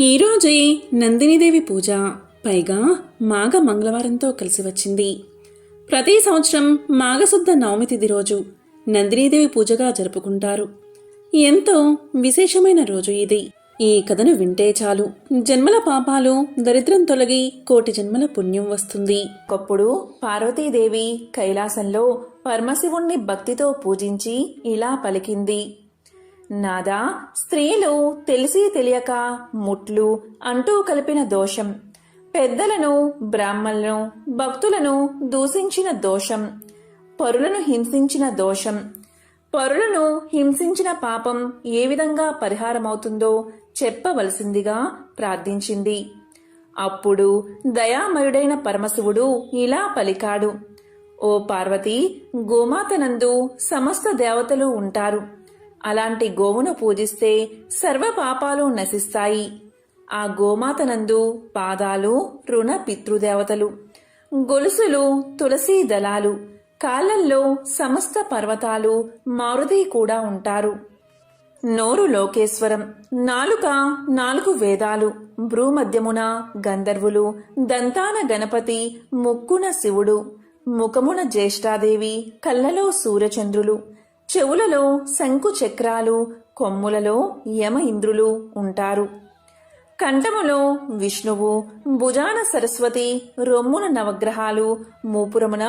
ఈరోజే నందినీదేవి పూజ, పైగా మాఘ మంగళవారంతో కలిసి వచ్చింది. ప్రతి సంవత్సరం మాఘశుద్ధ నవమి తిథి రోజు నందినీదేవి పూజగా జరుపుకుంటారు. ఎంతో విశేషమైన రోజు ఇది. ఈ కథను వింటే చాలు జన్మల పాపాలు, దరిద్రం తొలగి కోటి జన్మల పుణ్యం వస్తుంది. ఒకప్పుడు పార్వతీదేవి కైలాసంలో పరమశివుణ్ణి భక్తితో పూజించి ఇలా పలికింది: నాదా, స్త్రీలు తెలిసి తెలియక ముట్లు అంటూ కలిపిన దోషం, పెద్దలను, బ్రాహ్మణులను, భక్తులను దూషించిన దోషం, పరులను హింసించిన దోషం, పరులను హింసించిన పాపం ఏ విధంగా పరిహారమవుతుందో చెప్పవలసిందిగా ప్రార్థించింది. అప్పుడు దయామయుడైన పరమశివుడు ఇలా పలికాడు: ఓ పార్వతి, గోమాతనందు సమస్త దేవతలు ఉంటారు. అలాంటి గోవును పూజిస్తే సర్వ పాపాలు నశిస్తాయి. ఆ గోమాతనందు పాదాలు రుణ పితృదేవతలు, గొలుసులు తులసీ దళాలు, కాళ్ళల్లో సమస్త పర్వతాలు, మారుతి కూడా ఉంటారు. నోరు లోకేశ్వరం, నాలుక 4 వేదాలు, భ్రూమధ్యమున గంధర్వులు, దంతాన గణపతి, ముక్కున శివుడు, ముఖమున జ్యేష్ఠాదేవి, కళ్ళలో సూర్యచంద్రులు, చెవులలో శంకు చక్రాలు, కొమ్ములలో యమ ఇంద్రులు ఉంటారు. కంఠములో విష్ణువు, భుజాన సరస్వతి, రొమ్మున నవగ్రహాలు, మూపురమున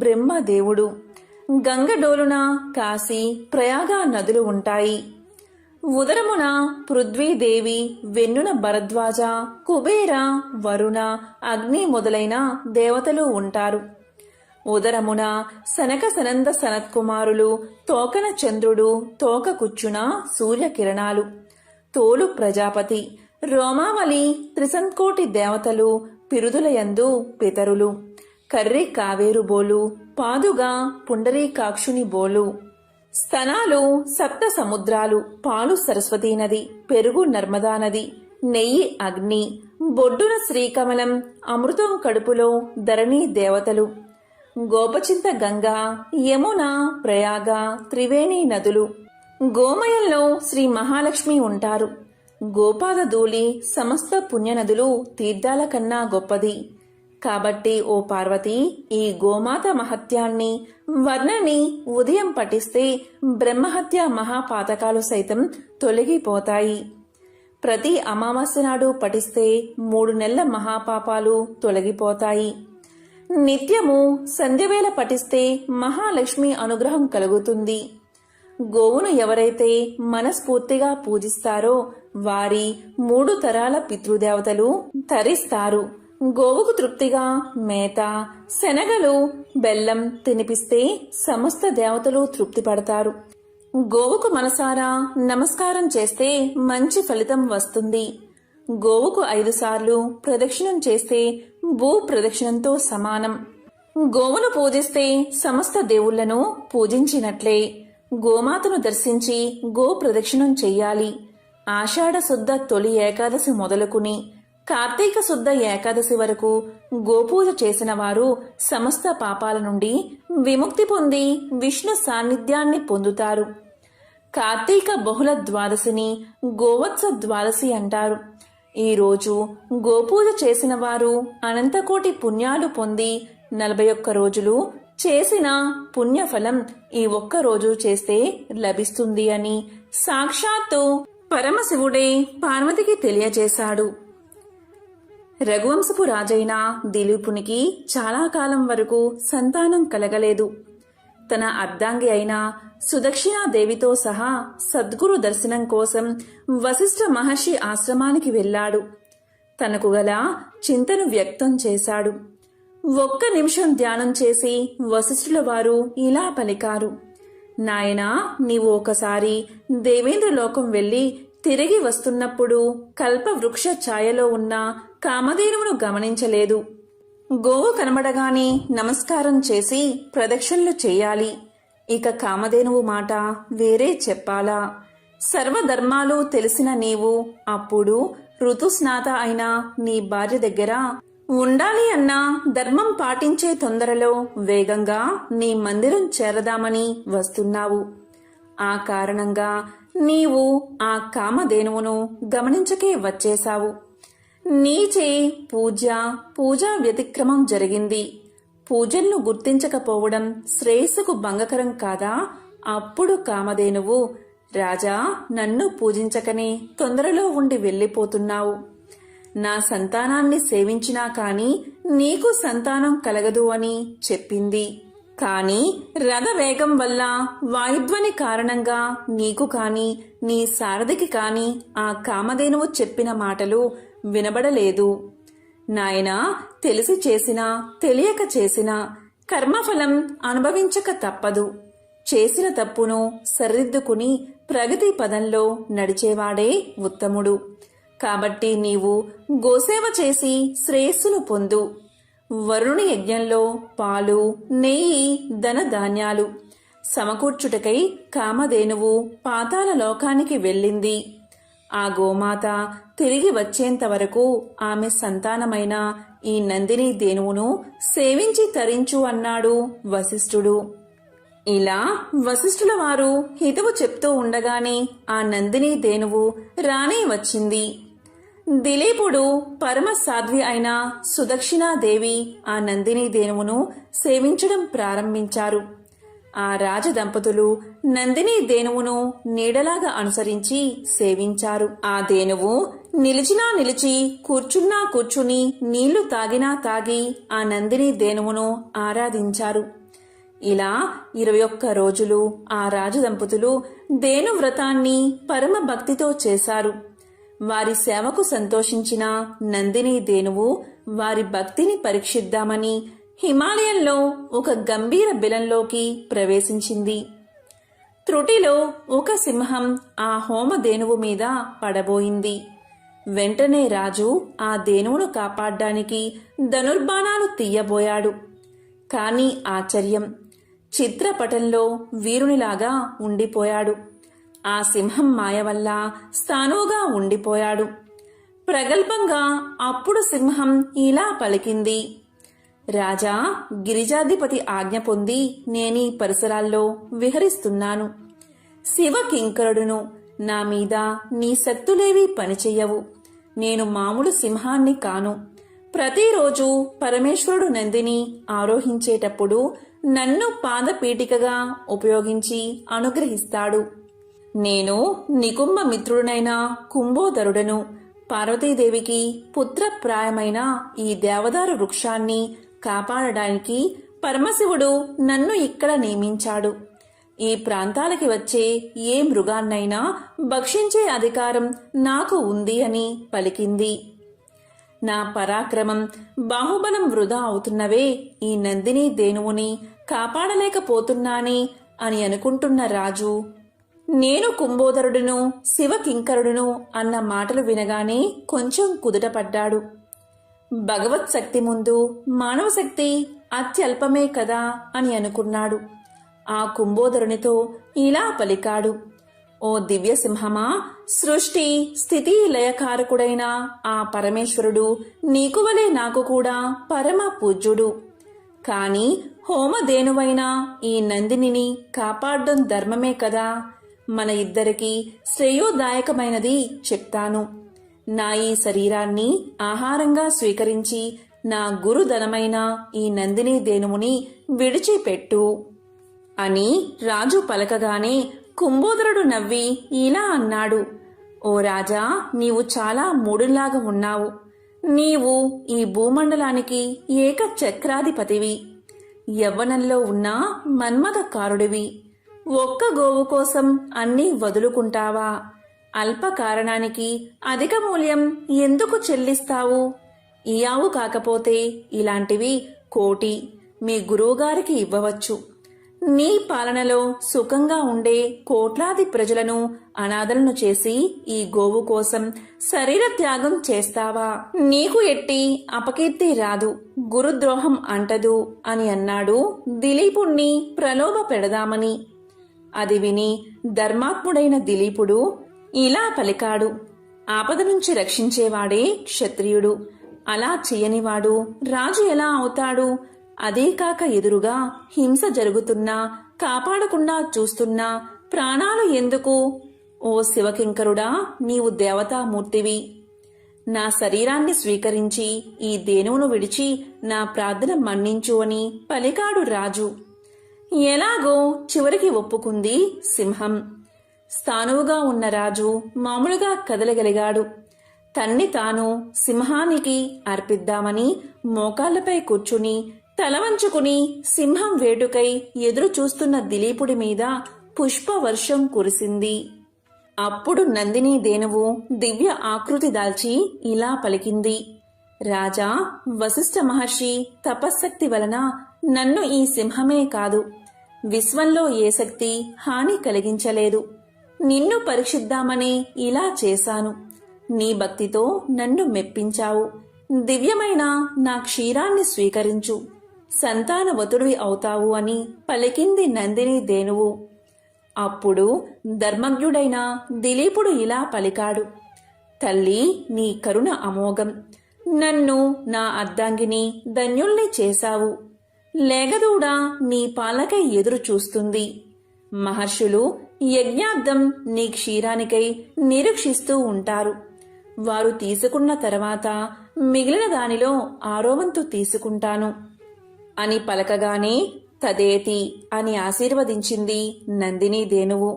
బ్రహ్మదేవుడు, గంగడోలున కాశీ, ప్రయాగ నదులు ఉంటాయి. ఉదరమున పృథ్వీదేవి, వెన్నున భరద్వాజ, కుబేర, వరుణ, అగ్ని మొదలైన దేవతలు ఉంటారు. ఉదరమున సనక సనంద సనత్కుమారులు, తోకన చంద్రుడు, తోక కుచ్చున సూర్యకిరణాలు, తోలు ప్రజాపతి, రోమావళి, త్రిసంకోటి దేవతలు, పిరుదులయందు పితరులు, కర్రి కావేరు బోలు, పాదుగా పుండరీకాక్షుని బోలు, స్తనాలు 7 సముద్రాలు, పాలు సరస్వతీ నది, పెరుగు నర్మదా నది, నెయ్యి అగ్ని, బొడ్డున శ్రీకమలం, అమృతం కడుపులో ధరణి దేవతలు, గోపచింత గంగా, యమున, ప్రయాగ, త్రివేణి నదులు, గోమయంలో శ్రీ మహాలక్ష్మి ఉంటారు. గోపాద ధూళి సమస్త పుణ్యనదులు తీర్థాల కన్నా గొప్పది. కాబట్టి ఓ పార్వతి, ఈ గోమాత మహత్యాన్ని, వర్ణని ఉదయం పఠిస్తే బ్రహ్మహత్య మహాపాతకాలు సైతం తొలగిపోతాయి. ప్రతి అమావాస్య నాడు పఠిస్తే 3 నెలల మహాపాపాలు తొలగిపోతాయి. నిత్యము సంధ్యవేళ పఠిస్తే మహాలక్ష్మి అనుగ్రహం కలుగుతుంది. గోవును ఎవరైతే మనస్ఫూర్తిగా పూజిస్తారో వారి 3 తరాల పితృదేవతలు తరిస్తారు. గోవుకు తృప్తిగా మేత, శనగలు, బెల్లం తినిపిస్తే సమస్త దేవతలు తృప్తి పడతారు. గోవుకు మనసారా నమస్కారం చేస్తే మంచి ఫలితం వస్తుంది. గోవుకు 5 సార్లు ప్రదక్షిణం చేస్తే భూ ప్రదక్షిణంతో సమానం. గోవును పూజిస్తే సమస్త దేవుళ్లను పూజించినట్లే. గోమాతను దర్శించి గో ప్రదక్షిణం చెయ్యాలి. ఆషాఢ శుద్ధ తొలి ఏకాదశి మొదలుకుని కార్తీక శుద్ధ ఏకాదశి వరకు గోపూజ చేసిన వారు సమస్త పాపాల నుండి విముక్తి పొంది విష్ణు సాన్నిధ్యాన్ని పొందుతారు. కార్తీక బహుళ ద్వాదశిని గోవత్స ద్వాదశి అంటారు. ఈ రోజు గోపూజ చేసిన వారు అనంతకోటి పుణ్యాలు పొంది 41 రోజులు చేసిన పుణ్యఫలం ఈ ఒక్క రోజు చేస్తే లభిస్తుంది అని సాక్షాత్తు పరమశివుడే పార్వతికి తెలియజేశాడు. రఘువంశపు రాజైన దిలీపునికి చాలా కాలం వరకు సంతానం కలగలేదు. తన అర్ధాంగి అయిన సుదక్షిణాదేవితో సహా సద్గురు దర్శనం కోసం వశిష్ఠ మహర్షి ఆశ్రమానికి వెళ్ళాడు. తనకు గల చింతను వ్యక్తం చేశాడు. 1 నిమిషం ధ్యానం చేసి వశిష్ఠుల వారు ఇలా పలికారు: నాయనా, నీవు ఒకసారి దేవేంద్ర లోకం వెళ్లి తిరిగి వస్తున్నప్పుడు కల్ప వృక్ష ఛాయలో ఉన్న కామధేనువును గమనించలేదు. గోవు కనబడగానే నమస్కారం చేసి ప్రదక్షిణలు చేయాలి. ఇక కామధేనువు మాట వేరే చెప్పాలా? సర్వధర్మాలు తెలిసిన నీవు అప్పుడు ఋతుస్నాత అయిన నీ భార్య దగ్గర ఉండాలి అన్న ధర్మం పాటించే తొందరలో వేగంగా నీ మందిరం చేరదామని వస్తున్నావు. ఆ కారణంగా నీవు ఆ కామధేనువును గమనించకే వచ్చేశావు. నీచే పూజా వ్యతిక్రమం జరిగింది. పూజలను గుర్తించకపోవడం శ్రేయస్సుకు భంగకరం కాదా? అప్పుడు కామధేనువు, రాజా, నన్ను పూజించకనే తొందరలో ఉండి వెళ్ళిపోతున్నావు. నా సంతానాన్ని సేవించినా కాని నీకు సంతానం కలగదు అని చెప్పింది. కాని రథవేగం వల్ల వాయుధ్వని కారణంగా నీకు కాని నీ సారథికి కాని ఆ కామధేనువు చెప్పిన మాటలు వినబడలేదు. నాయనా, తెలిసి చేసినా తెలియక చేసినా కర్మఫలం అనుభవించక తప్పదు. చేసిన తప్పును సరిదిద్దుకుని ప్రగతి పదంలో నడిచేవాడే ఉత్తముడు. కాబట్టి నీవు గోసేవ చేసి శ్రేయస్సును పొందు. వరుణుని యజ్ఞంలో పాలు, నెయ్యి, ధనధాన్యాలు సమకూర్చుటకై కామధేనువు పాతాళ లోకానికి వెళ్ళింది. ఆ గోమాత తిరిగి వచ్చేంత వరకు ఆమె సంతానమైన ఈ నందిని ధేనువును సేవించి తరించు అన్నాడు వశిష్ఠుడు. ఇలా వశిష్ఠుల వారు హితవు చెప్తూ ఉండగానే ఆ నందిని ధేనువు రానే వచ్చింది. దిలీపుడు పరమ సాధ్వి అయిన సుదక్షిణాదేవి ఆ నందిని ధేనువును సేవించడం ప్రారంభించారు. ఆ రాజదంపతులు నందిని ధేనువును నీడలాగా అనుసరించి సేవించారు. ఆ ధేనువు నిలిచినా నిలిచి, కూర్చున్నా కూర్చుని, నీళ్లు తాగినా తాగి ఆ నందిని ధేనువును ఆరాధించారు. ఇలా 21 రోజులు ఆ రాజదంపతులు ధేను వ్రతాన్ని పరమ భక్తితో చేశారు. వారి సేవకు సంతోషించిన నందిని ధేనువు వారి భక్తిని పరీక్షిద్దామని హిమాలయంలో ఒక గంభీర బిలంలోకి ప్రవేశించింది. త్రుటిలో ఒక సింహం ఆ హోమధేనువు మీద పడబోయింది. వెంటనే రాజు ఆ ధేనువును కాపాడ్డానికి ధనుర్బాణాలు తీయబోయాడు. కాని ఆశ్చర్యం, చిత్రపటంలో వీరునిలాగా ఉండిపోయాడు. ఆ సింహం మాయ వల్ల స్థానువుగా ఉండిపోయాడు. ప్రగల్భంగా అప్పుడు సింహం ఇలా పలికింది, రాజా, గిరిజాధిపతి ఆజ్ఞ పొంది నేనీ పరిసరాల్లో విహరిస్తున్నాను. శివ కింకరుడును. నా మీద నీ శక్తులేవి పనిచెయ్యవు. నేను మామూలు సింహాన్ని కాను. ప్రతిరోజు పరమేశ్వరుడు నందిని ఆరోహించేటప్పుడు నన్ను పాదపీఠికగా ఉపయోగించి అనుగ్రహిస్తాడు. నేను నికుంభ మిత్రుడనైన కుంభోదరుడను. పార్వతీదేవికి పుత్రప్రాయమైన ఈ దేవదారు వృక్షాన్ని కాపాడడానికి పరమశివుడు నన్ను ఇక్కడ నియమించాడు. ఈ ప్రాంతాలకి వచ్చే ఏ మృగాన్నైనా భక్షించే అధికారం నాకు ఉంది అని పలికింది. నా పరాక్రమం, బాహుబలం వృధా అవుతున్నవే. ఈ నందిని ధేనువుని కాపాడలేకపోతున్నానే అని అనుకుంటున్న రాజు, నేను కుంభోదరుడును, శివ కింకరుడును అన్న మాటలు వినగానే కొంచెం కుదుటపడ్డాడు. భగవత్ శక్తి ముందు మానవ శక్తి అత్యల్పమే కదా అని అనుకున్నాడు. ఆ కుంభోదరునితో ఇలా పలికాడు, ఓ దివ్యసింహమా, సృష్టి స్థితి లయకారకుడైన ఆ పరమేశ్వరుడు నీకు వలె నాకు కూడా పరమ పూజ్యుడు. కాని హోమధేనువైన ఈ నందినిని కాపాడడం ధర్మమే కదా. మన ఇద్దరికి శ్రేయోదాయకమైనది చెప్తాను. నా ఈ శరీరాన్ని ఆహారంగా స్వీకరించి నా గురుధనమైన ఈ నందిని ధేనువుని విడిచిపెట్టు అని రాజు పలకగానే కుంభోదరుడు నవ్వి ఇలా అన్నాడు, ఓ రాజా, నీవు చాలా మూడులాగా ఉన్నావు. నీవు ఈ భూమండలానికి ఏక చక్రాధిపతివి. యవ్వనంలో ఉన్న మన్మథకారుడివి. ఒక్క గోవు కోసం అన్నీ వదులుకుంటావా? అల్ప కారణానికి అధిక మూల్యం ఎందుకు చెల్లిస్తావు? ఈ ఆవు కాకపోతే ఇలాంటివి 1,000,000 మీ గురువుగారికి ఇవ్వవచ్చు. నీ పాలనలో సుఖంగా ఉండే కోట్లాది ప్రజలను అనాథలను చేసి ఈ గోవు కోసం శరీర త్యాగం చేస్తావా? నీకు ఎట్టి అపకీర్తి రాదు, గురుద్రోహం అంటదు అని అన్నాడు దిలీపుణ్ణి ప్రలోభ పెడదామని. అది విని ధర్మాత్ముడైన దిలీపుడు ఇలా పలికాడు, ఆపద నుంచి రక్షించేవాడే క్షత్రియుడు. అలా చెయ్యనివాడు రాజు ఎలా అవుతాడు? అదే కాక ఎదురుగా హింస జరుగుతున్నా కాపాడకుండా చూస్తున్నా ప్రాణాలు ఎందుకు? ఓ ఓ శివకింకరుడా, నీవు దేవతామూర్తివి. నా శరీరాన్ని స్వీకరించి ఈ దేనువును విడిచి నా ప్రార్థన మన్నించు అని పలికాడు రాజు. ఎలాగో చివరికి ఒప్పుకుంది సింహం. స్థానువుగా ఉన్న రాజు మామూలుగా కదలగలిగాడు. తన్ని తాను సింహానికి అర్పిద్దామని మోకాళ్లపై కూర్చుని తలవంచుకుని సింహం వేటుకై ఎదురు చూస్తున్న దిలీపుడి మీద పుష్పవర్షం కురిసింది. అప్పుడు నందిని దేనువు దివ్య ఆకృతి దాల్చి ఇలా పలికింది. రాజా, వశిష్ఠ మహర్షి తపశ్శక్తి వలన నన్ను ఈ సింహమే కాదు, విశ్వంలో ఏ శక్తి హాని కలిగించలేదు. నిన్ను పరీక్షిద్దామని ఇలా చేశాను. నీ భక్తితో నన్ను మెప్పించావు. దివ్యమైన నా క్షీరాన్ని స్వీకరించు, సంతానవతుడివి అవుతావు అని పలికింది నందిని దేనువు. అప్పుడు ధర్మజ్ఞుడైన దిలీపుడు ఇలా పలికాడు. తల్లి, నీ కరుణ అమోఘం. నన్ను, నా అర్ధాంగిని ధన్యుల్ని చేశావు. లేగదూడ నీ పాలకై ఎదురు చూస్తుంది. మహర్షులు యజ్ఞార్థం నీ క్షీరానికై నిరీక్షిస్తూ ఉంటారు. వారు తీసుకున్న తర్వాత మిగిలిన దానిలో 6వ వంతు తీసుకుంటాను అని పలకగానే తదేతి అని ఆశీర్వదించింది నందిని దేనువు.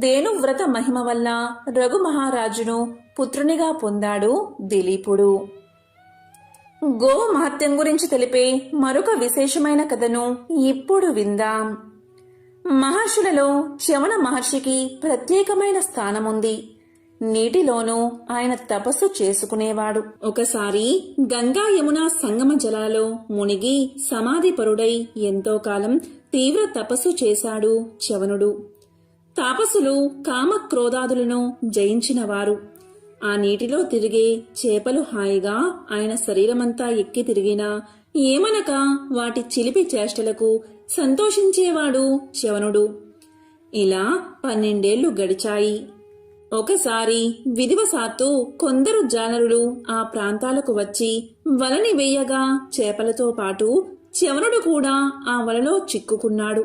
దేనువ్రత మహిమ వల్ల రఘు మహారాజును పుత్రునిగా పొందాడు దిలీపుడు. గోవు మహత్యం గురించి తెలిపే మరొక విశేషమైన కథను ఇప్పుడు విందాం. మహర్షులలో చ్యవన మహర్షికి ప్రత్యేకమైన స్థానముంది. నీటిలోనూ ఆయన తపస్సు చేసుకునేవాడు. ఒకసారి గంగా యమున సంగమ జలాలలో మునిగి సమాధిపరుడై ఎంతో కాలం తీవ్ర తపస్సు చేశాడు చ్యవనుడు. తాపసులు కామక్రోధాదులను జయించినవారు. ఆ నీటిలో తిరిగే చేపలు హాయిగా ఆయన శరీరమంతా ఎక్కి తిరిగినా ఏమనక వాటి చిలిపి చేష్టలకు సంతోషించేవాడు చ్యవనుడు. ఇలా 12 ఏళ్లు గడిచాయి. ఒకసారి విధివశాత్తు కొందరు జాలరులు ఆ ప్రాంతాలకు వచ్చి వలని వేయగా చేపలతో పాటు చ్యవనుడు కూడా ఆ వలలో చిక్కుకున్నాడు.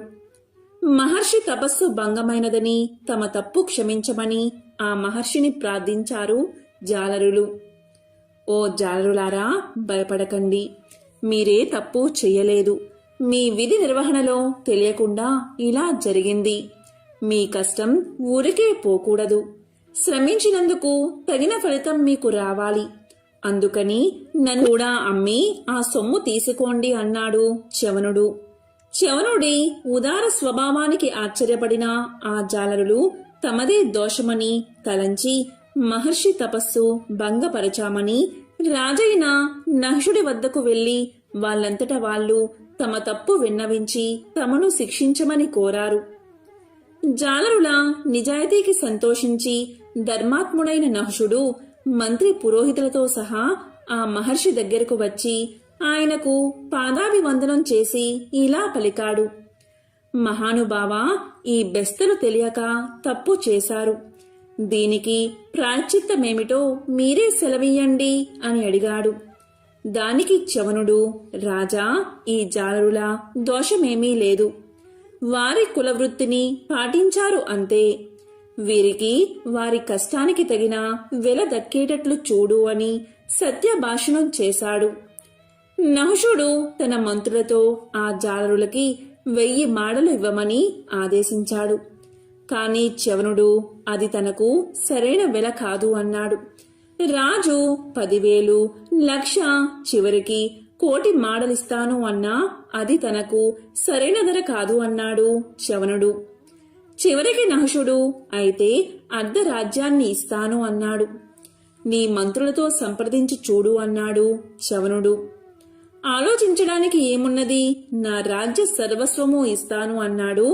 మహర్షి తపస్సు భంగమైనదని తమ తప్పు క్షమించమని ఆ మహర్షిని ప్రార్థించారు జాలరులు. ఓ జాలరులారా, భయపడకండి. మీరే తప్పు చెయ్యలేదు. మీ విధి నిర్వహణలో తెలియకుండా ఇలా జరిగింది. మీ కష్టం ఊరికే పోకూడదు. శ్రమించినందుకు తగిన ఫలితం మీకు రావాలి. అందుకని నన్ను కూడా అమ్మి ఆ సొమ్ము తీసుకోండి అన్నాడు చ్యవనుడు. చ్యవనుడి ఉదార స్వభావానికి ఆశ్చర్యపడిన ఆ జాలరులు తమదే దోషమని తలంచి మహర్షి తపస్సు భంగపరచామని రాజైన నహుషుడి వద్దకు వెళ్లి వాళ్ళంతట వాళ్ళు తమ తప్పు విన్నవించి తమను శిక్షించమని కోరారు. జాలరుల నిజాయితీకి సంతోషించి ధర్మాత్ముడైన నహుషుడు మంత్రి పురోహితులతో సహా ఆ మహర్షి దగ్గరకు వచ్చి ఆయనకు పాదాభివందనం చేసి ఇలా పలికాడు. మహానుభావా, ఈ బెస్తలు తెలియక తప్పు చేశారు. దీనికి ప్రాయశ్చిత్తమేమిటో మీరే సెలవియ్యండి అని అడిగాడు. దానికి చ్యవనుడు, రాజా, ఈ జాలరుల దోషమేమీ లేదు. వారి కులవృత్తిని పాటించారు అంతే. వీరికి వారి కష్టానికి తగిన వెల దక్కేటట్లు చూడు అని సత్యభాషణం చేశాడు. నహుషుడు తన మంత్రులతో ఆ జాలరులకి 1000 మాడలు ఇవ్వమని ఆదేశించాడు. కాని చ్యవనుడు అది తనకు సరైన వెల కాదు అన్నాడు. రాజు 10,000, 1,00,000, చివరికి 1,00,000 మాడలిస్తాను అన్నా అది తనకు సరైన ధర కాదు అన్నాడు చ్యవనుడు. చివరికి నహుషుడు అయితే అర్ధరాజ్యాన్ని ఇస్తాను అన్నాడు. నీ మంత్రులతో సంప్రదించి చూడు అన్నాడు చ్యవనుడు. ఆలోచించడానికి ఏమున్నది, నా రాజ్య సర్వస్వము ఇస్తాను అన్నాడు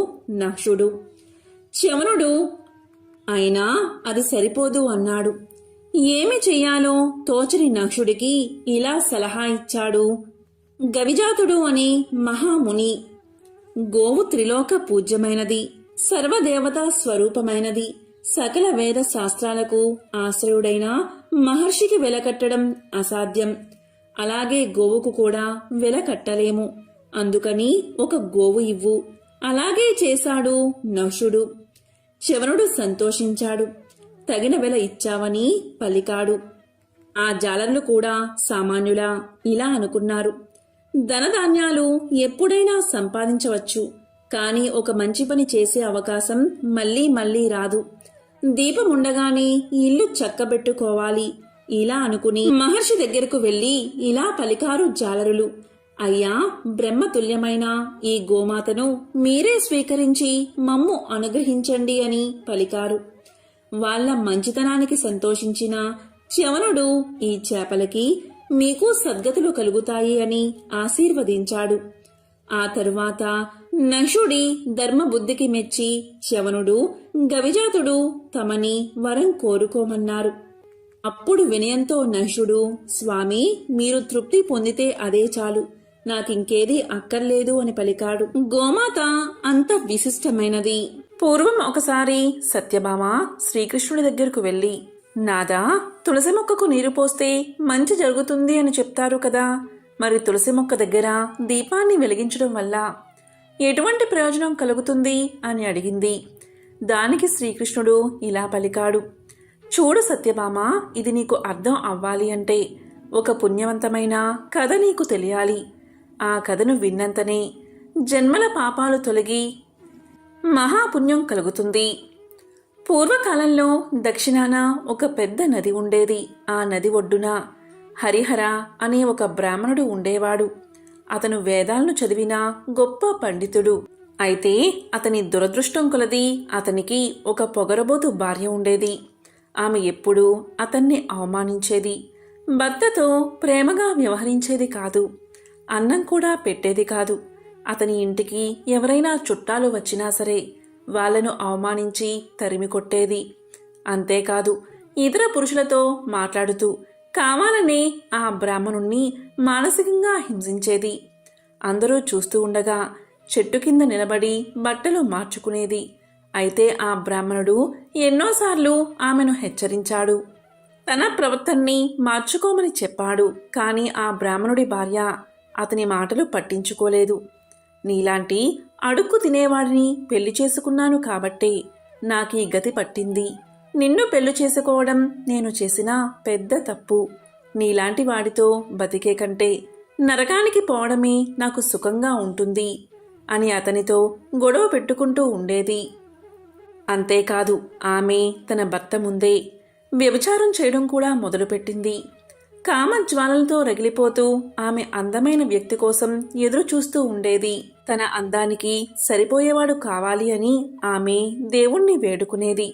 నహుషుడు. చ్యవనుడు అయినా అది సరిపోదు అన్నాడు. ఏమి చెయ్యాలో తోచని నహుషుడికి ఇలా సలహా ఇచ్చాడు గవిజాతుడు అనే మహాముని. గోవు త్రిలోక పూజ్యమైనది, సర్వదేవతా స్వరూపమైనది. సకల వేద శాస్త్రాలకు ఆశ్రయుడైన మహర్షికి వెలకట్టడం అసాధ్యం. అలాగే గోవుకు కూడా వెలకట్టలేము. అందుకని ఒక గోవు ఇవ్వు. అలాగే చేశాడు నహుషుడు. చ్యవనుడు సంతోషించాడు. తగిన వెల ఇచ్చావని పలికాడు. ఆ జాలర్లు కూడా సామాన్యులా ఇలా అనుకున్నారు. ధనధాన్యాలు ఎప్పుడైనా సంపాదించవచ్చు, కాని ఒక మంచి పని చేసే అవకాశం మళ్ళీ మళ్ళీ రాదు. దీపముండగానే ఇల్లు చక్కబెట్టుకోవాలి ఇలా అనుకుని మహర్షి దగ్గరకు వెళ్లి ఇలా పలికారు జాలరులు. అయ్యా, బ్రహ్మతుల్యమైన ఈ గోమాతను మీరే స్వీకరించి మమ్ము అనుగ్రహించండి అని పలికారు. వాళ్ళ మంచితనానికి సంతోషించిన చ్యవనుడు ఈ చేపలకి మీకు సద్గతులు కలుగుతాయి అని ఆశీర్వదించాడు. ఆ తరువాత నశుడి ధర్మబుద్ధికి మెచ్చి చ్యవనుడు, గవిజాతుడు తమని వరం కోరుకోమన్నారు. అప్పుడు వినయంతో నశుడు, స్వామి, మీరు తృప్తి పొందితే అదే చాలు, నాకింకేదీ అక్కర్లేదు అని పలికాడు. గోమాత అంత విశిష్టమైనది. పూర్వం ఒకసారి సత్యభామ శ్రీకృష్ణుడి దగ్గరకు వెళ్లి, నాదా, తులసి మొక్కకు నీరు పోస్తే మంచి జరుగుతుంది అని చెప్తారు కదా, మరి తులసి మొక్క దగ్గర దీపాన్ని వెలిగించడం వల్ల ఎటువంటి ప్రయోజనం కలుగుతుంది అని అడిగింది. దానికి శ్రీకృష్ణుడు ఇలా పలికాడు. చూడు సత్యభామ, ఇది నీకు అర్థం అవ్వాలి అంటే ఒక పుణ్యవంతమైన కథ నీకు తెలియాలి. ఆ కథను విన్నంతనే జన్మల పాపాలు తొలగి మహాపుణ్యం కలుగుతుంది. పూర్వకాలంలో దక్షిణాన ఒక పెద్ద నది ఉండేది. ఆ నది ఒడ్డున హరిహర అనే ఒక బ్రాహ్మణుడు ఉండేవాడు. అతను వేదాలను చదివిన గొప్ప పండితుడు. అయితే అతని దురదృష్టం కొలది అతనికి ఒక పొగరబోతు భార్య ఉండేది. ఆమె ఎప్పుడూ అతన్ని అవమానించేది. భర్తతో ప్రేమగా వ్యవహరించేది కాదు. అన్నం కూడా పెట్టేది కాదు. అతని ఇంటికి ఎవరైనా చుట్టాలు వచ్చినా సరే వాళ్లను అవమానించి తరిమి కొట్టేది. అంతేకాదు, ఇతర పురుషులతో మాట్లాడుతూ కావాలనే ఆ బ్రాహ్మణుణ్ణి మానసికంగా హింసించేది. అందరూ చూస్తూ ఉండగా చెట్టు కింద నిలబడి బట్టలు మార్చుకునేది. అయితే ఆ బ్రాహ్మణుడు ఎన్నోసార్లు ఆమెను హెచ్చరించాడు. తన ప్రవర్తనని మార్చుకోమని చెప్పాడు. కాని ఆ బ్రాహ్మణుడి భార్య అతని మాటలు పట్టించుకోలేదు. నీలాంటి అడుక్కు తినేవాడిని పెళ్లి చేసుకున్నాను కాబట్టే నాకీ గతి పట్టింది. నిన్ను పెళ్లి చేసుకోవడం నేను చేసిన పెద్ద తప్పు. నీలాంటి వాడితో బతికే కంటే నరకానికి పోవడమే నాకు సుఖంగా ఉంటుంది అని అతనితో గొడవ పెట్టుకుంటూ ఉండేది. అంతేకాదు, ఆమె తన భర్త ముందే వ్యభిచారం చేయడం కూడా మొదలుపెట్టింది. కామజ్వాలలతో రగిలిపోతూ ఆమె అందమైన వ్యక్తి కోసం ఎదురు చూస్తూ ఉండేది. తన అందానికి సరిపోయేవాడు కావాలి అని ఆమె దేవుణ్ణి వేడుకునేది.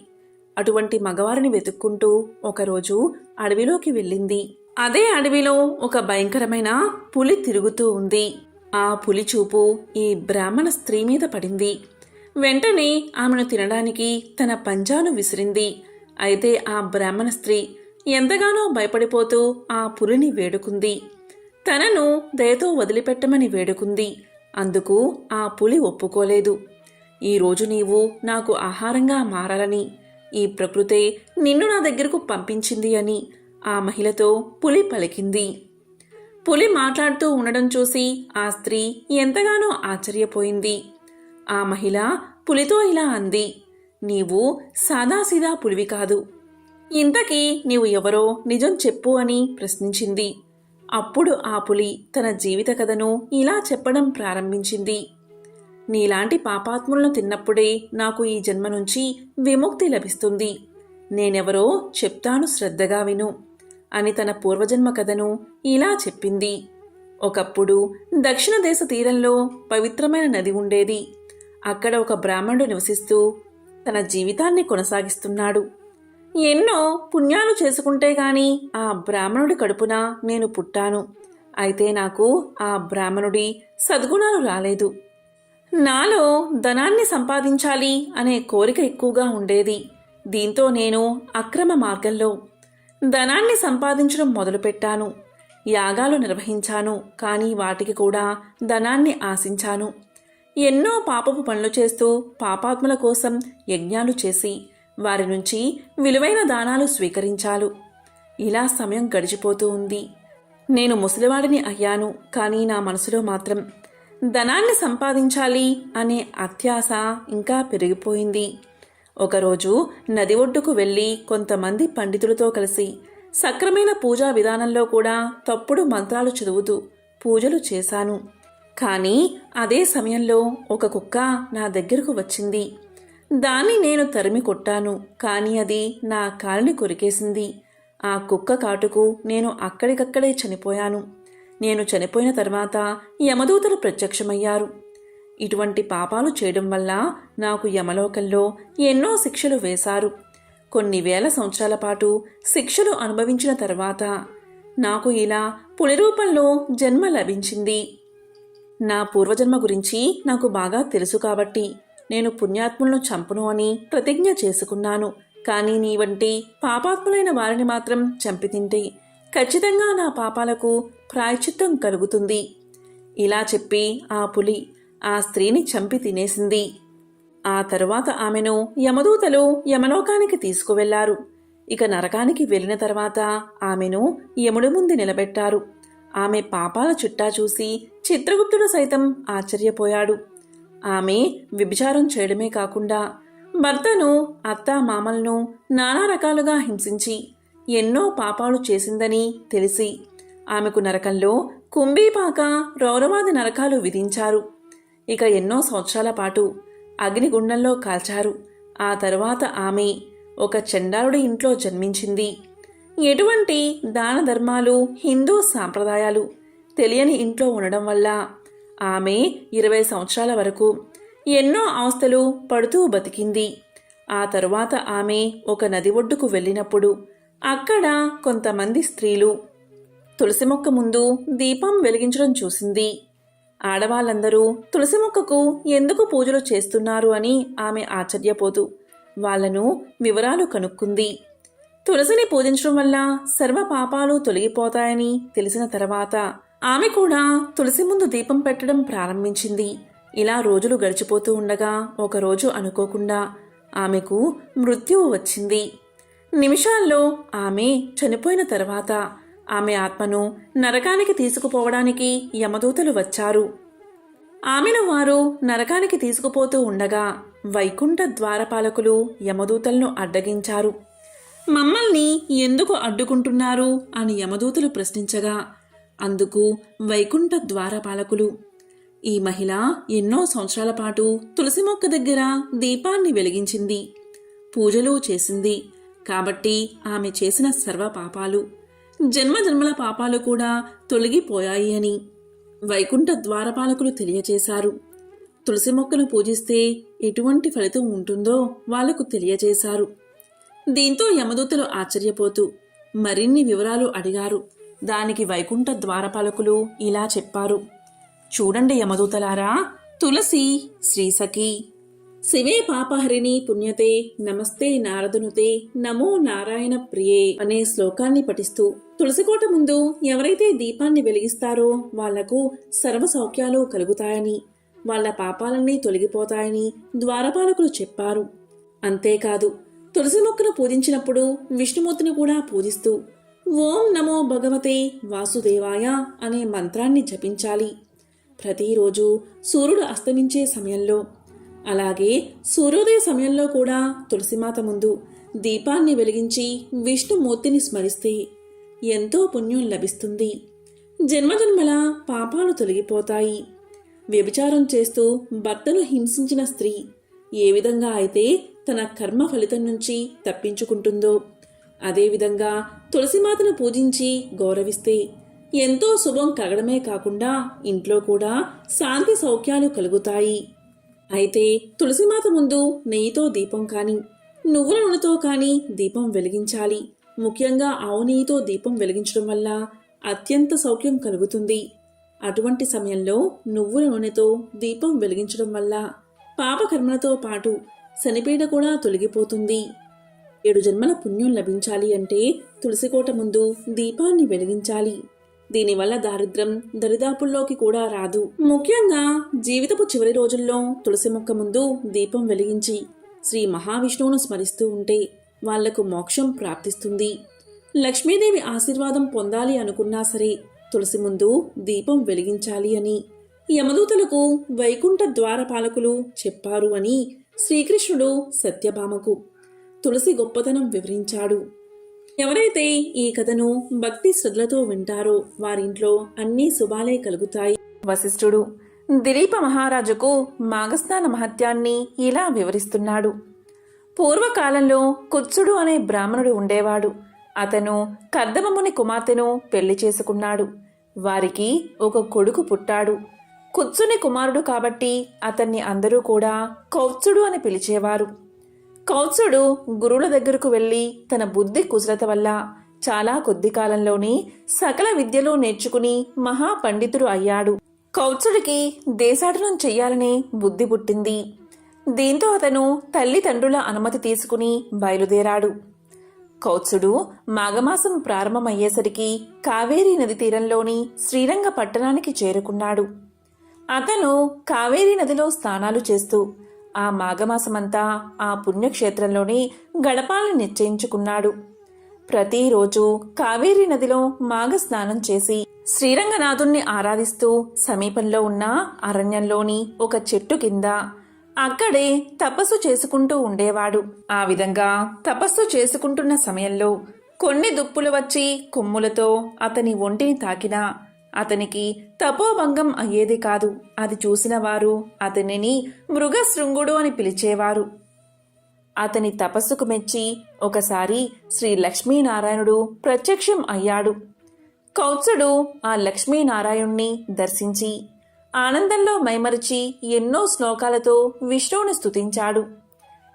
అటువంటి మగవారిని వెతుక్కుంటూ ఒకరోజు అడవిలోకి వెళ్ళింది. అదే అడవిలో ఒక భయంకరమైన పులి తిరుగుతూ ఉంది. ఆ పులి చూపు ఈ బ్రాహ్మణ స్త్రీ మీద పడింది. వెంటనే ఆమెను తినడానికి తన పంజాను విసిరింది. అయితే ఆ బ్రాహ్మణ స్త్రీ ఎంతగానో భయపడిపోతూ ఆ పులిని వేడుకుంది. తనను దయతో వదిలిపెట్టమని వేడుకుంది. అందుకు ఆ పులి ఒప్పుకోలేదు. ఈరోజు నీవు నాకు ఆహారంగా మారాలని ఈ ప్రకృతే నిన్ను నా దగ్గరకు పంపించింది అని ఆ మహిళతో పులి పలికింది. పులి మాట్లాడుతూ ఉండడం చూసి ఆ స్త్రీ ఎంతగానో ఆశ్చర్యపోయింది. ఆ మహిళ పులితో ఇలా అంది, నీవు సాదాసీదా పులివి కాదు. ఇంతకీ నీవు ఎవరో నిజం చెప్పు అని ప్రశ్నించింది. అప్పుడు ఆ పులి తన జీవిత కథను ఇలా చెప్పడం ప్రారంభించింది. నీలాంటి పాపాత్ములను తిన్నప్పుడే నాకు ఈ జన్మ నుంచి విముక్తి లభిస్తుంది. నేనెవరో చెప్తాను, శ్రద్ధగా విను అని తన పూర్వజన్మ కథను ఇలా చెప్పింది. ఒకప్పుడు దక్షిణ దేశ తీరంలో పవిత్రమైన నది ఉండేది. అక్కడ ఒక బ్రాహ్మణుడు నివసిస్తూ తన జీవితాన్ని కొనసాగిస్తున్నాడు. ఎన్నో పుణ్యాలు చేసుకుంటే గాని ఆ బ్రాహ్మణుడి కడుపున నేను పుట్టాను. అయితే నాకు ఆ బ్రాహ్మణుడి సద్గుణాలు రాలేదు. నాలో ధనాన్ని సంపాదించాలి అనే కోరిక ఎక్కువగా ఉండేది. దీంతో నేను అక్రమ మార్గంలో ధనాన్ని సంపాదించడం మొదలుపెట్టాను. యాగాలు నిర్వహించాను, కానీ వాటికి కూడా ధనాన్ని ఆశించాను. ఎన్నో పాపపు పనులు చేస్తూ పాపాత్ముల కోసం యజ్ఞాలు చేసి వారి నుంచి విలువైన దానాలు స్వీకరించాలు. ఇలా సమయం గడిచిపోతూ ఉంది. నేను ముసలివాడిని అయ్యాను, కానీ నా మనసులో మాత్రం ధనాన్ని సంపాదించాలి అనే అత్యాశ ఇంకా పెరిగిపోయింది. ఒకరోజు నది ఒడ్డుకు వెళ్ళి కొంతమంది పండితులతో కలిసి సక్రమైన పూజా విధానంలో కూడా తప్పుడు మంత్రాలు చదువుతూ పూజలు చేశాను. కానీ అదే సమయంలో ఒక కుక్క నా దగ్గరకు వచ్చింది. దాన్ని నేను తరిమి కొట్టాను, కానీ అది నా కాలిని కొరికేసింది. ఆ కుక్క కాటుకు నేను అక్కడికక్కడే చనిపోయాను. నేను చనిపోయిన తర్వాత యమదూతలు ప్రత్యక్షమయ్యారు. ఇటువంటి పాపాలు చేయడం వల్ల నాకు యమలోకంలో ఎన్నో శిక్షలు వేశారు. కొన్ని వేల సంవత్సరాల పాటు శిక్షలు అనుభవించిన తర్వాత నాకు ఇలా పులి రూపంలో జన్మ లభించింది. నా పూర్వజన్మ గురించి నాకు బాగా తెలుసు కాబట్టి నేను పుణ్యాత్ములను చంపును అని ప్రతిజ్ఞ చేసుకున్నాను. కానీ నీ వంటి పాపాత్ములైన వారిని మాత్రం చంపితింటే ఖచ్చితంగా నా పాపాలకు ప్రాయశ్చిత్తం కలుగుతుంది. ఇలా చెప్పి ఆ పులి ఆ స్త్రీని చంపి తినేసింది. ఆ తరువాత ఆమెను యమదూతలు యమలోకానికి తీసుకువెళ్లారు. ఇక నరకానికి వెళ్లిన తర్వాత ఆమెను యముడి ముందు నిలబెట్టారు. ఆమె పాపాల చిట్టా చూసి చిత్రగుప్తుడు సైతం ఆశ్చర్యపోయాడు. ఆమె వ్యభిచారం చేయడమే కాకుండా భర్తను, అత్తా మామలను నానా రకాలుగా హింసించి ఎన్నో పాపాలు చేసిందని తెలిసి ఆమెకు నరకంలో కుంభీపాక, రౌరవాది నరకాలు విధించారు. ఇక ఎన్నో సంవత్సరాల పాటు అగ్నిగుండంలో కాల్చారు. ఆ తరువాత ఆమె ఒక చండాలుడి ఇంట్లో జన్మించింది. ఎటువంటి దాన ధర్మాలు, హిందూ సాంప్రదాయాలు తెలియని ఇంట్లో ఉండడం వల్ల ఆమె 20 సంవత్సరాల వరకు ఎన్నో అవస్థలు పడుతూ బతికింది. ఆ తరువాత ఆమె ఒక నది ఒడ్డుకు వెళ్ళినప్పుడు అక్కడ కొంతమంది స్త్రీలు తులసి మొక్క ముందు దీపం వెలిగించడం చూసింది. ఆడవాళ్ళందరూ తులసి మొక్కకు ఎందుకు పూజలు చేస్తున్నారు అని ఆమె ఆశ్చర్యపోతూ వాళ్లను వివరాలు కనుక్కుంది. తులసిని పూజించడం వల్ల సర్వ పాపాలు తొలగిపోతాయని తెలిసిన తర్వాత ఆమె కూడా తులసి ముందు దీపం పెట్టడం ప్రారంభించింది. ఇలా రోజులు గడిచిపోతూ ఉండగా ఒకరోజు అనుకోకుండా ఆమెకు మృత్యువు వచ్చింది. నిమిషాల్లో ఆమె చనిపోయిన తర్వాత ఆమె ఆత్మను నరకానికి తీసుకుపోవడానికి యమదూతలు వచ్చారు. ఆమెను వారు నరకానికి తీసుకుపోతూ ఉండగా వైకుంఠ ద్వారపాలకులు యమదూతలను అడ్డగించారు. మమ్మల్ని ఎందుకు అడ్డుకుంటున్నారు అని యమదూతలు ప్రశ్నించగా అందుకు వైకుంఠ ద్వారపాలకులు, ఈ మహిళ ఎన్నో సంవత్సరాల పాటు తులసి మొక్క దగ్గర దీపాన్ని వెలిగించింది, పూజలు చేసింది. కాబట్టి ఆమె చేసిన సర్వ పాపాలు, జన్మజన్మల పాపాలు కూడా తొలగిపోయాయి అని వైకుంఠ ద్వారపాలకులు తెలియచేశారు. తులసి మొక్కను పూజిస్తే ఎటువంటి ఫలితం ఉంటుందో వాళ్లకు తెలియచేశారు. దీంతో యమదూతలు ఆశ్చర్యపోతూ మరిన్ని వివరాలు అడిగారు. దానికి వైకుంఠ ద్వారపాలకులు ఇలా చెప్పారు, చూడండి యమదూతలారా, తులసి శ్రీసఖి శివే పాపహరిణి పుణ్యతే నమస్తే నారదునుతే నమో నారాయణ ప్రియే అనే శ్లోకాన్ని పఠిస్తూ తులసికోట ముందు ఎవరైతే దీపాన్ని వెలిగిస్తారో వాళ్లకు సర్వ సౌఖ్యాలు కలుగుతాయని, వాళ్ల పాపాలన్నీ తొలగిపోతాయని ద్వారపాలకులు చెప్పారు. అంతేకాదు, తులసి మొక్కను పూజించినప్పుడు విష్ణుమూర్తిని కూడా పూజిస్తూ ఓం నమో భగవతే వాసుదేవాయ అనే మంత్రాన్ని జపించాలి. ప్రతిరోజు సూర్యుడు అస్తమించే సమయంలో, అలాగే సూర్యోదయ సమయంలో కూడా తులసిమాత ముందు దీపాన్ని వెలిగించి విష్ణుమూర్తిని స్మరిస్తే ఎంతో పుణ్యం లభిస్తుంది. జన్మజన్మల పాపాలు తొలగిపోతాయి. వ్యభిచారం చేస్తూ భర్తను హింసించిన స్త్రీ ఏ విధంగా అయితే తన కర్మ ఫలితం నుంచి తప్పించుకుంటుందో, అదేవిధంగా తులసిమాతను పూజించి గౌరవిస్తే ఎంతో శుభం కలగడమే కాకుండా ఇంట్లో కూడా శాంతి సౌఖ్యాలు కలుగుతాయి. అయితే తులసిమాత ముందు నెయ్యితో దీపం కానీ, నువ్వుల నూనెతో కానీ దీపం వెలిగించాలి. ముఖ్యంగా ఆవు నెయ్యితో దీపం వెలిగించడం వల్ల అత్యంత సౌఖ్యం కలుగుతుంది. అటువంటి సమయంలో నువ్వుల నూనెతో దీపం వెలిగించడం వల్ల పాపకర్మలతో పాటు శనిపీడ కూడా తొలగిపోతుంది. 7 జన్మల పుణ్యం లభించాలి అంటే తులసికోట ముందు దీపాన్ని వెలిగించాలి. దీనివల్ల దారిద్ర్యం దరిదాపుల్లోకి కూడా రాదు. ముఖ్యంగా జీవితపు చివరి రోజుల్లో తులసి మొక్క ముందు దీపం వెలిగించి శ్రీ మహావిష్ణువును స్మరిస్తూ ఉంటే వాళ్లకు మోక్షం ప్రాప్తిస్తుంది. లక్ష్మీదేవి ఆశీర్వాదం పొందాలి అనుకున్నా సరే తులసి ముందు దీపం వెలిగించాలి అని యమదూతలకు వైకుంఠ ద్వారపాలకులు చెప్పారు అని శ్రీకృష్ణుడు సత్యభామకు తులసి గొప్పతనం వివరించాడు. ఎవరైతే ఈ కథను భక్తి శ్రద్ధలతో వింటారో వారింట్లో అన్ని శుభాలే కలుగుతాయి. వశిష్ఠుడు దిలీప మహారాజుకు మాఘస్నాన మహత్యాన్ని ఇలా వివరిస్తున్నాడు. పూర్వకాలంలో కుత్సుడు అనే బ్రాహ్మణుడు ఉండేవాడు. అతను కర్దమముని కుమార్తెను పెళ్లి చేసుకున్నాడు. వారికి ఒక కొడుకు పుట్టాడు. కుత్సుని కుమారుడు కాబట్టి అతన్ని అందరూ కూడా కౌత్సుడు అని పిలిచేవారు. కౌత్సుడు గురువుల దగ్గరకు వెళ్లి తన బుద్ధి కుశలత వల్ల చాలా కొద్ది కాలంలోనే సకల విద్యలు నేర్చుకుని మహాపండితుడు అయ్యాడు. కౌత్సుడికి దేశాటనం చెయ్యాలనే బుద్ధి పుట్టింది. దీంతో అతను తల్లిదండ్రుల అనుమతి తీసుకుని బయలుదేరాడు. కౌత్సుడు మాఘమాసం ప్రారంభమయ్యేసరికి కావేరీ నది తీరంలోని శ్రీరంగ పట్టణానికి చేరుకున్నాడు. అతను కావేరీ నదిలో స్నానాలు చేస్తూ ఆ మాఘమాసమంతా ఆ పుణ్యక్షేత్రంలోనే గడపాలని నిశ్చయించుకున్నాడు. ప్రతిరోజు కావేరీ నదిలో మాఘ స్నానం చేసి శ్రీరంగనాథుణ్ణి ఆరాధిస్తూ సమీపంలో ఉన్న అరణ్యంలోని ఒక చెట్టు కింద అక్కడే తపస్సు చేసుకుంటూ ఉండేవాడు. ఆ విధంగా తపస్సు చేసుకుంటున్న సమయంలో కొన్ని దుప్పులు వచ్చి కొమ్ములతో అతని ఒంటిని తాకినా అతనికి తపోభంగం అయ్యేది కాదు. అది చూసిన వారు అతనిని మృగశృంగుడు అని పిలిచేవారు. అతని తపస్సుకు మెచ్చి ఒకసారి శ్రీ లక్ష్మీనారాయణుడు ప్రత్యక్షం అయ్యాడు. కౌత్సుడు ఆ లక్ష్మీనారాయణుణ్ణి దర్శించి ఆనందంలో మైమరిచి ఎన్నో శ్లోకాలతో విష్ణువుని స్తుతించాడు.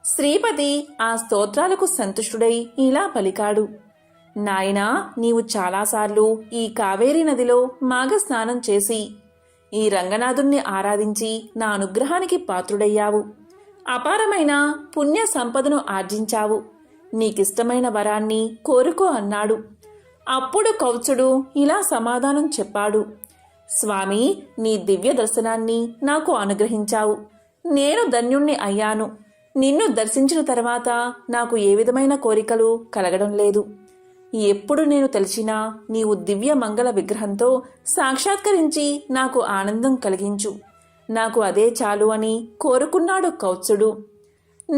శ్రీపతి ఆ స్తోత్రాలకు సంతుష్టుడై ఇలా పలికాడు: నాయనా, నీవు చాలాసార్లు ఈ కావేరీ నదిలో మాఘ స్నానం చేసి ఈ రంగనాథుణ్ణి ఆరాధించి నా అనుగ్రహానికి పాత్రుడయ్యావు. అపారమైన పుణ్య సంపదను ఆర్జించావు. నీకిష్టమైన వరాన్ని కోరుకో అన్నాడు. అప్పుడు కౌత్సుడు ఇలా సమాధానం చెప్పాడు: స్వామి, నీ దివ్య దర్శనాన్ని నాకు అనుగ్రహించావు. నేను ధన్యుణ్ణి అయ్యాను. నిన్ను దర్శించిన తర్వాత నాకు ఏ విధమైన కోరికలు కలగడం లేదు. ఎప్పుడు నేను తలిచినా నీవు దివ్య మంగళ విగ్రహంతో సాక్షాత్కరించి నాకు ఆనందం కలిగించు. నాకు అదే చాలు అని కోరుకున్నాడు కౌత్సుడు.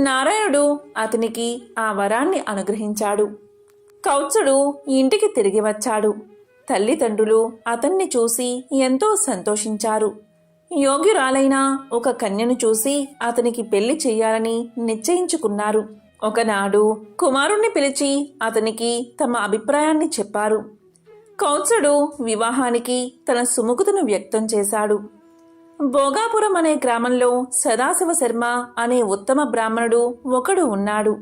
నారాయణుడు అతనికి ఆ వరాన్ని అనుగ్రహించాడు. కౌత్సుడు ఇంటికి తిరిగి వచ్చాడు. తల్లిదండ్రులు అతన్ని చూసి ఎంతో సంతోషించారు. యోగ్యురాలైన ఒక కన్యను చూసి అతనికి పెళ్లి చెయ్యాలని నిశ్చయించుకున్నారు. ఒకనాడు కుమారుణ్ణి పిలిచి అతనికి తమ అభిప్రాయాన్ని చెప్పారు. కౌత్సుడు వివాహానికి తన సుముఖతను వ్యక్తం చేశాడు. భోగాపురం అనే గ్రామంలో సదాశివ శర్మ అనే ఉత్తమ బ్రాహ్మణుడు ఒకడు ఉన్నాడు.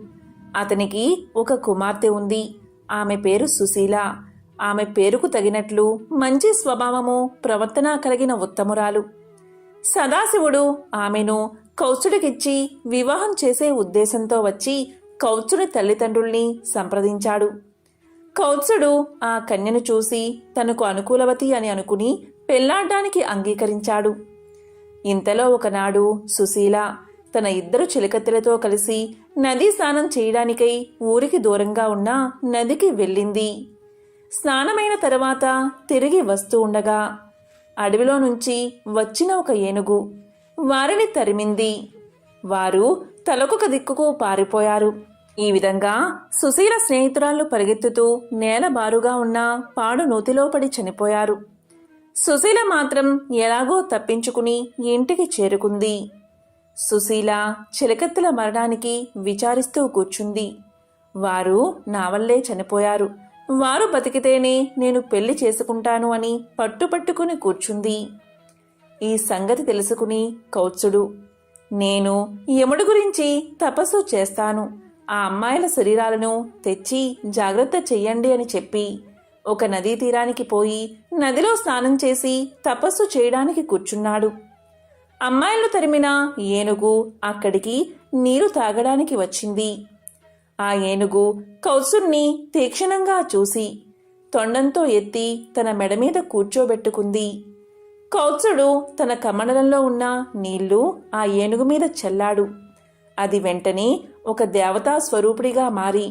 అతనికి ఒక కుమార్తె ఉంది. ఆమె పేరు సుశీల. ఆమె పేరుకు తగినట్లు మంచి స్వభావము, ప్రవర్తన కలిగిన ఉత్తమురాలు. సదాశివుడు ఆమెను కౌత్సుడికిచ్చి వివాహం చేసే ఉద్దేశంతో వచ్చి కౌత్సుడి తల్లిదండ్రుల్ని సంప్రదించాడు. కౌత్సుడు ఆ కన్యను చూసి తనకు అనుకూలవతి అని అనుకుని పెళ్లాడ్డానికి అంగీకరించాడు. ఇంతలో ఒకనాడు సుశీల తన ఇద్దరు చిలకత్తెలతో కలిసి నదీ స్నానం చేయడానికై ఊరికి దూరంగా ఉన్న నదికి వెళ్ళింది. స్నానమైన తర్వాత తిరిగి వస్తూ ఉండగా అడవిలో నుంచి వచ్చిన ఒక ఏనుగు వారిని తరిమింది. వారు తలకొక దిక్కుకు పారిపోయారు. ఈ విధంగా సుశీల స్నేహితురాళ్లు పరిగెత్తుతూ నేలబారుగా ఉన్న పాడు నూతిలో పడి చనిపోయారు. సుశీల మాత్రం ఎలాగో తప్పించుకుని ఇంటికి చేరుకుంది. సుశీల చిలకత్తెల మరణానికి విచారిస్తూ కూర్చుంది. వారు నా వల్లే చనిపోయారు. వారు బతికితేనే నేను పెళ్లి చేసుకుంటాను అని పట్టుపట్టుకుని కూర్చుంది. ఈ సంగతి తెలుసుకుని కౌత్సుడు, నేను యముడు గురించి తపస్సు చేస్తాను. ఆ అమ్మాయిల శరీరాలను తెచ్చి జాగ్రత్త చెయ్యండి అని చెప్పి ఒక నదీ తీరానికి పోయి నదిలో స్నానం చేసి తపస్సు చేయడానికి కూర్చున్నాడు. అమ్మాయిలు తరిమిన ఏనుగు అక్కడికి నీరు తాగడానికి వచ్చింది. ఆ ఏనుగు కౌత్సుణ్ణి తీక్షణంగా చూసి తొండంతో ఎత్తి తన మెడ మీద కూర్చోబెట్టుకుంది. కౌత్సుడు తన కమండలంలో ఉన్న నీళ్లు ఆ ఏనుగు మీద చల్లాడు. అది వెంటనే ఒక దేవతా స్వరూపుడిగా మారి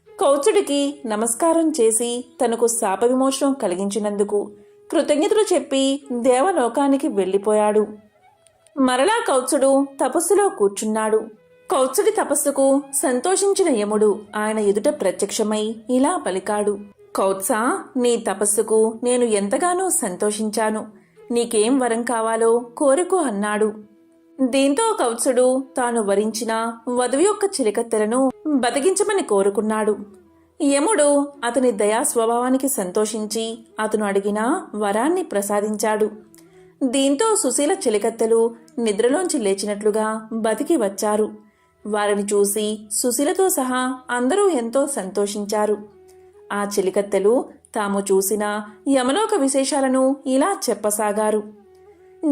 కౌత్సుడికి నమస్కారం చేసి తనకు శాప విమోచనం కలిగించినందుకు కృతజ్ఞతలు చెప్పి దేవలోకానికి వెళ్ళిపోయాడు. మరలా కౌత్సుడు తపస్సులో కూర్చున్నాడు. కౌత్సుడి తపస్సుకు సంతోషించిన యముడు ఆయన ఎదుట ప్రత్యక్షమై ఇలా పలికాడు. కౌత్సా, నీ తపస్సుకు నేను ఎంతగానో సంతోషించాను. నీకేం వరం కావాలో కోరుకో అన్నాడు. దీంతో కౌత్సుడు తాను వరించిన వధువు యొక్క చిలికత్తెలను బతికించమని కోరుకున్నాడు. యముడు అతని దయా స్వభావానికి సంతోషించి అతను అడిగిన వరాన్ని ప్రసాదించాడు. దీంతో సుశీల చిలికత్తెలు నిద్రలోంచి లేచినట్లుగా బతికి వచ్చారు. వారిని చూసి సుశీలతో సహా అందరూ ఎంతో సంతోషించారు. ఆ చిలికత్తెలు తాము చూసిన యమలోక విశేషాలను ఇలా చెప్పసాగారు.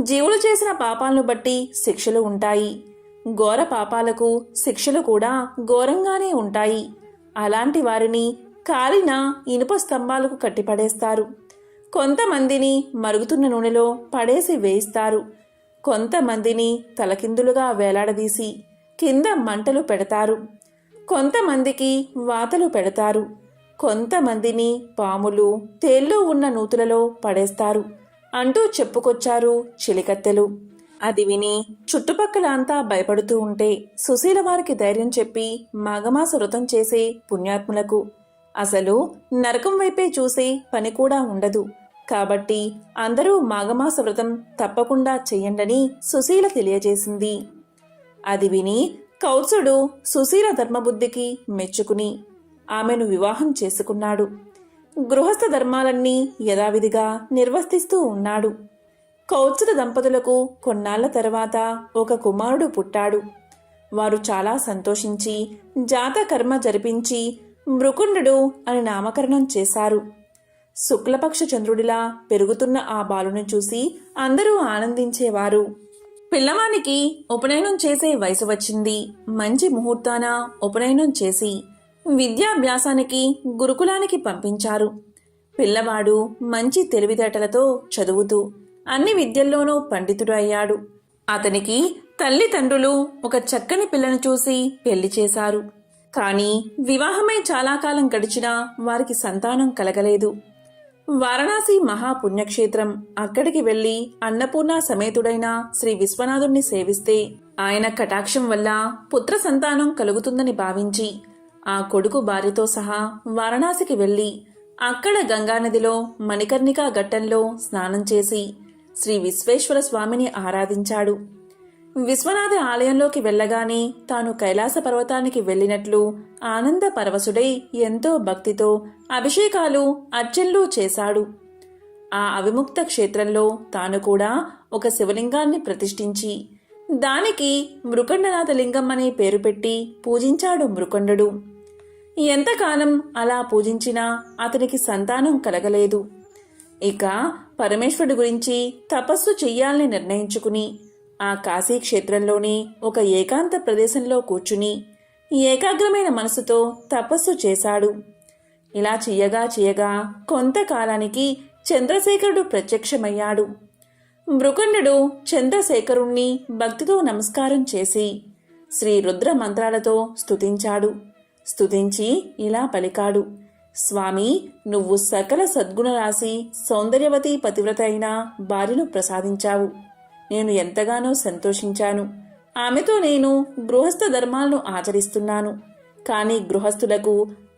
జీవులు చేసిన పాపాలను బట్టి శిక్షలు ఉంటాయి. ఘోర పాపాలకు శిక్షలు కూడా ఘోరంగానే ఉంటాయి. అలాంటి వారిని కాలిన ఇనుప స్తంభాలకు కట్టిపడేస్తారు. కొంతమందిని మరుగుతున్న నూనెలో పడేసి వేయిస్తారు. కొంతమందిని తలకిందులుగా వేలాడదీసి కింద మంటలు పెడతారు. కొంతమందికి వాతలు పెడతారు. కొంతమందిని పాములు, తేళ్ళు ఉన్న నూతులలో పడేస్తారు అంటూ చెప్పుకొచ్చారు చిలికత్తెలు. అది విని చుట్టుపక్కల అంతా భయపడుతూ ఉంటే సుశీల వారికి ధైర్యం చెప్పి మాఘమాస వ్రతం చేసే పుణ్యాత్ములకు అసలు నరకం వైపే చూసే పని కూడా ఉండదు. కాబట్టి అందరూ మాఘమాస వ్రతం తప్పకుండా చెయ్యండని సుశీల తెలియజేసింది. అది విని కౌత్సుడు సుశీల ధర్మబుద్ధికి మెచ్చుకుని ఆమెను వివాహం చేసుకున్నాడు. గృహస్థ ధర్మాలన్నీ యథావిధిగా నిర్వర్తిస్తూ ఉన్నాడు. కౌత్సుల దంపతులకు కొన్నాళ్ల తర్వాత ఒక కుమారుడు పుట్టాడు. వారు చాలా సంతోషించి జాతకర్మ జరిపించి మృకుండు అని నామకరణం చేశారు. శుక్లపక్ష చంద్రుడిలా పెరుగుతున్న ఆ బాలుని చూసి అందరూ ఆనందించేవారు. పిల్లవానికి ఉపనయనం చేసే వయసు వచ్చింది. మంచి ముహూర్తాన ఉపనయనం చేసి విద్యాభ్యాసానికి గురుకులానికి పంపించారు. పిల్లవాడు మంచి తెలివితేటలతో చదువుతూ అన్ని విద్యల్లోనూ పండితుడు అయ్యాడు. అతనికి తల్లిదండ్రులు ఒక చక్కని పిల్లను చూసి పెళ్లి చేశారు. కానీ వివాహమై చాలా కాలం గడిచినా వారికి సంతానం కలగలేదు. వారణాసి మహాపుణ్యక్షేత్రం. అక్కడికి వెళ్లి అన్నపూర్ణ సమేతుడైన శ్రీ విశ్వనాథుణ్ణి సేవిస్తే ఆయన కటాక్షం వల్ల పుత్ర సంతానం కలుగుతుందని భావించి ఆ కొడుకు భార్యతో సహా వారణాసికి వెళ్లి అక్కడ గంగానదిలో మణికర్ణికా ఘట్టంలో స్నానం చేసి శ్రీ విశ్వేశ్వర స్వామిని ఆరాధించాడు. విశ్వనాథ ఆలయంలోకి వెళ్లగానే తాను కైలాస పర్వతానికి వెళ్లినట్లు ఆనంద పరవశుడై ఎంతో భక్తితో అభిషేకాలు అర్చనలు చేశాడు. ఆ అవిముక్త క్షేత్రంలో తాను కూడా ఒక శివలింగాన్ని ప్రతిష్ఠించి దానికి మృకండనాథ లింగం అనే పేరు పెట్టి పూజించాడు మృకండు. ఎంతకాలం అలా పూజించినా అతనికి సంతానం కలగలేదు. ఇక పరమేశ్వరుడి గురించి తపస్సు చెయ్యాలని నిర్ణయించుకుని ఆ కాశీ క్షేత్రంలోని ఒక ఏకాంత ప్రదేశంలో కూర్చుని ఏకాగ్రమైన మనసుతో తపస్సు చేశాడు. ఇలా చెయ్యగా కొంతకాలానికి చంద్రశేఖరుడు ప్రత్యక్షమయ్యాడు. మృకండు చంద్రశేఖరుణ్ణి భక్తితో నమస్కారం చేసి శ్రీ రుద్ర మంత్రాలతో స్తుతించాడు. స్తుతించి ఇలా పలికాడు. స్వామి, నువ్వు సకల సద్గుణ రాశి సౌందర్యవతి పతివ్రత అయిన భార్యను ప్రసాదించావు. నేను ఎంతగానో సంతోషించాను. ఆమెతో నేను గృహస్థ ధర్మాలను ఆచరిస్తున్నాను. కానీ గృహస్థులకు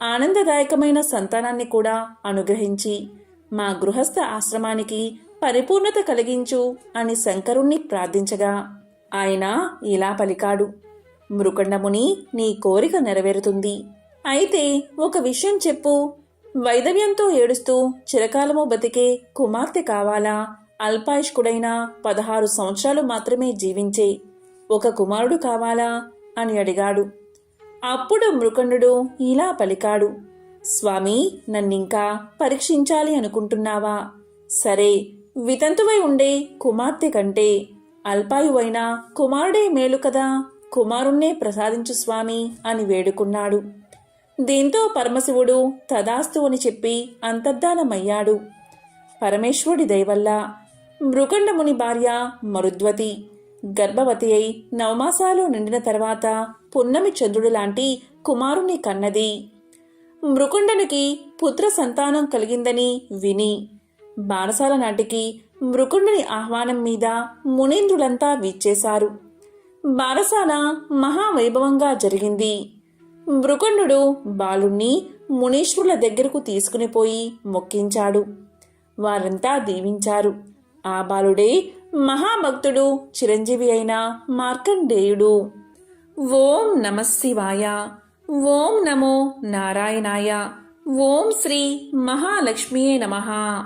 ఆనందదాయకమైన సంతానాన్ని కూడా అనుగ్రహించి మా గృహస్థ ఆశ్రమానికి పరిపూర్ణత కలిగించు అని శంకరుణ్ణి ప్రార్థించగా ఆయన ఇలా పలికాడు. మృకండముని, నీ కోరిక నెరవేరుతుంది. అయితే ఒక విషయం చెప్పు. వైదవ్యంతో ఏడుస్తూ చిరకాలము బతికే కుమార్తె కావాలా, అల్పాయుష్కుడైన 16 సంవత్సరాలు మాత్రమే జీవించే ఒక కుమారుడు కావాలా అని అడిగాడు. అప్పుడు మృకండు ఇలా పలికాడు. స్వామి, నన్నింకా పరీక్షించాలి అనుకుంటున్నావా? సరే, వితంతువై ఉండే కుమార్తె కంటే అల్పాయువైన కుమారుడే మేలు కదా. కుమారుణ్ణే ప్రసాదించు స్వామి అని వేడుకున్నాడు. దీంతో పరమశివుడు తదాస్తు అని చెప్పి అంతర్ధానమయ్యాడు. పరమేశ్వరుడి దయవల్ల మృకండముని భార్య మరుద్వతి గర్భవతి అయి 9 మాసాలు నిండిన తర్వాత పున్నమి చంద్రుడు లాంటి కుమారుణ్ణి కన్నది. మృకుండునికి పుత్ర సంతానం కలిగిందని విని బాణసాల నాటికి మృకుండుని ఆహ్వానం మీద మునీంద్రులంతా విచ్చేశారు. బారసాల మహావైభవంగా జరిగింది. మృకండు బాలుణ్ణి మునీశ్వరుల దగ్గరకు తీసుకుని పోయి మొక్కించాడు. వారంతా దీవించారు. ఆ బాలుడే మహాభక్తుడు, చిరంజీవి అయిన మార్కండేయుడు. ఓం నమఃశివాయ. ఓం నమో నారాయణాయ. ఓం శ్రీ మహాలక్ష్మియే నమః.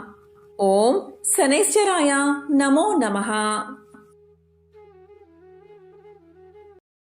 ఓం శనైశ్చరాయ నమో నమః.